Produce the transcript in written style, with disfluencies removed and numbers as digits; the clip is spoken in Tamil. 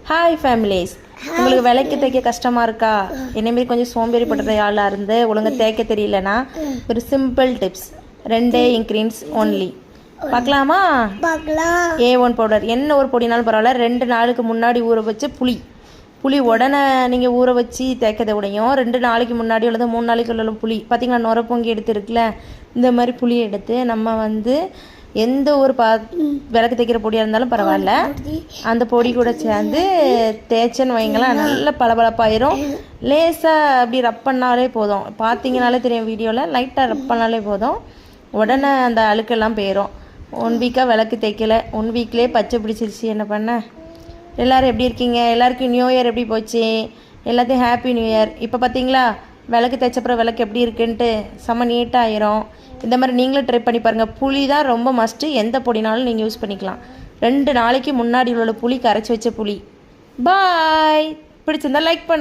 ஹாய் ஃபேமிலிஸ், உங்களுக்கு விலைக்கு தைக்க கஷ்டமாக இருக்கா? என்னமாரி கொஞ்சம் சோம்பேறிப்படுற ஆளாக இருந்து ஒழுங்காக தேய்க்க தெரியலனா ஒரு சிம்பிள் டிப்ஸ், 2 இன்க்ரீடியன்ஸ் ஒன்லி. பார்க்கலாமா? A1 பவுடர், என்ன ஒரு பொடினாலும் பரவாயில்ல. 2 நாளுக்கு முன்னாடி ஊற வச்சு புளி உடனே நீங்கள் ஊற வச்சு தேய்க்கதை விடையும் 2 நாளைக்கு முன்னாடி உள்ளது 3 நாளைக்கு உள்ள புளி பார்த்திங்கன்னா நுர பொங்கி எடுத்துருக்குல்ல, இந்த மாதிரி புளி எடுத்து நம்ம எந்த ஒரு விளக்கு தைக்கிற பொடியாக இருந்தாலும் பரவாயில்ல, அந்த பொடி கூட சேர்ந்து தேய்ச்சன்னு வைங்களாம், நல்ல பளபளப்பாயிரும். லேசாக அப்படி ரப் பண்ணாலே போதும், பார்த்தீங்கனாலே தெரியும் வீடியோவில், லைட்டாக ரப் பண்ணாலே போதும், உடனே அந்த அழுக்கெல்லாம் போயிடும். 1 வீக்காக விளக்கு தைக்கலை, 1 வீக்லேயே பச்சை பிடிச்சிருச்சு. என்ன பண்ண? எல்லோரும் எப்படி இருக்கீங்க? எல்லாருக்கும் நியூ இயர் எப்படி போச்சு? எல்லாத்தையும் ஹாப்பி நியூ இயர். இப்போ பார்த்தீங்களா விளக்கு தைச்சப்புறம் விளக்கு எப்படி இருக்குன்ட்டு செம்ம நீட்டாக ஆயிரும். இந்த மாதிரி நீங்களும் ட்ரை பண்ணி பாருங்கள். புளி தான் ரொம்ப மஸ்ட்டு, எந்த பொடினாலும் நீங்கள் யூஸ் பண்ணிக்கலாம். 2 நாளைக்கு முன்னாடி உள்ள புளி, கரைச்சி வச்ச புளி. பாய். பிடிச்சிருந்தா லைக் பண்ணுங்கள்.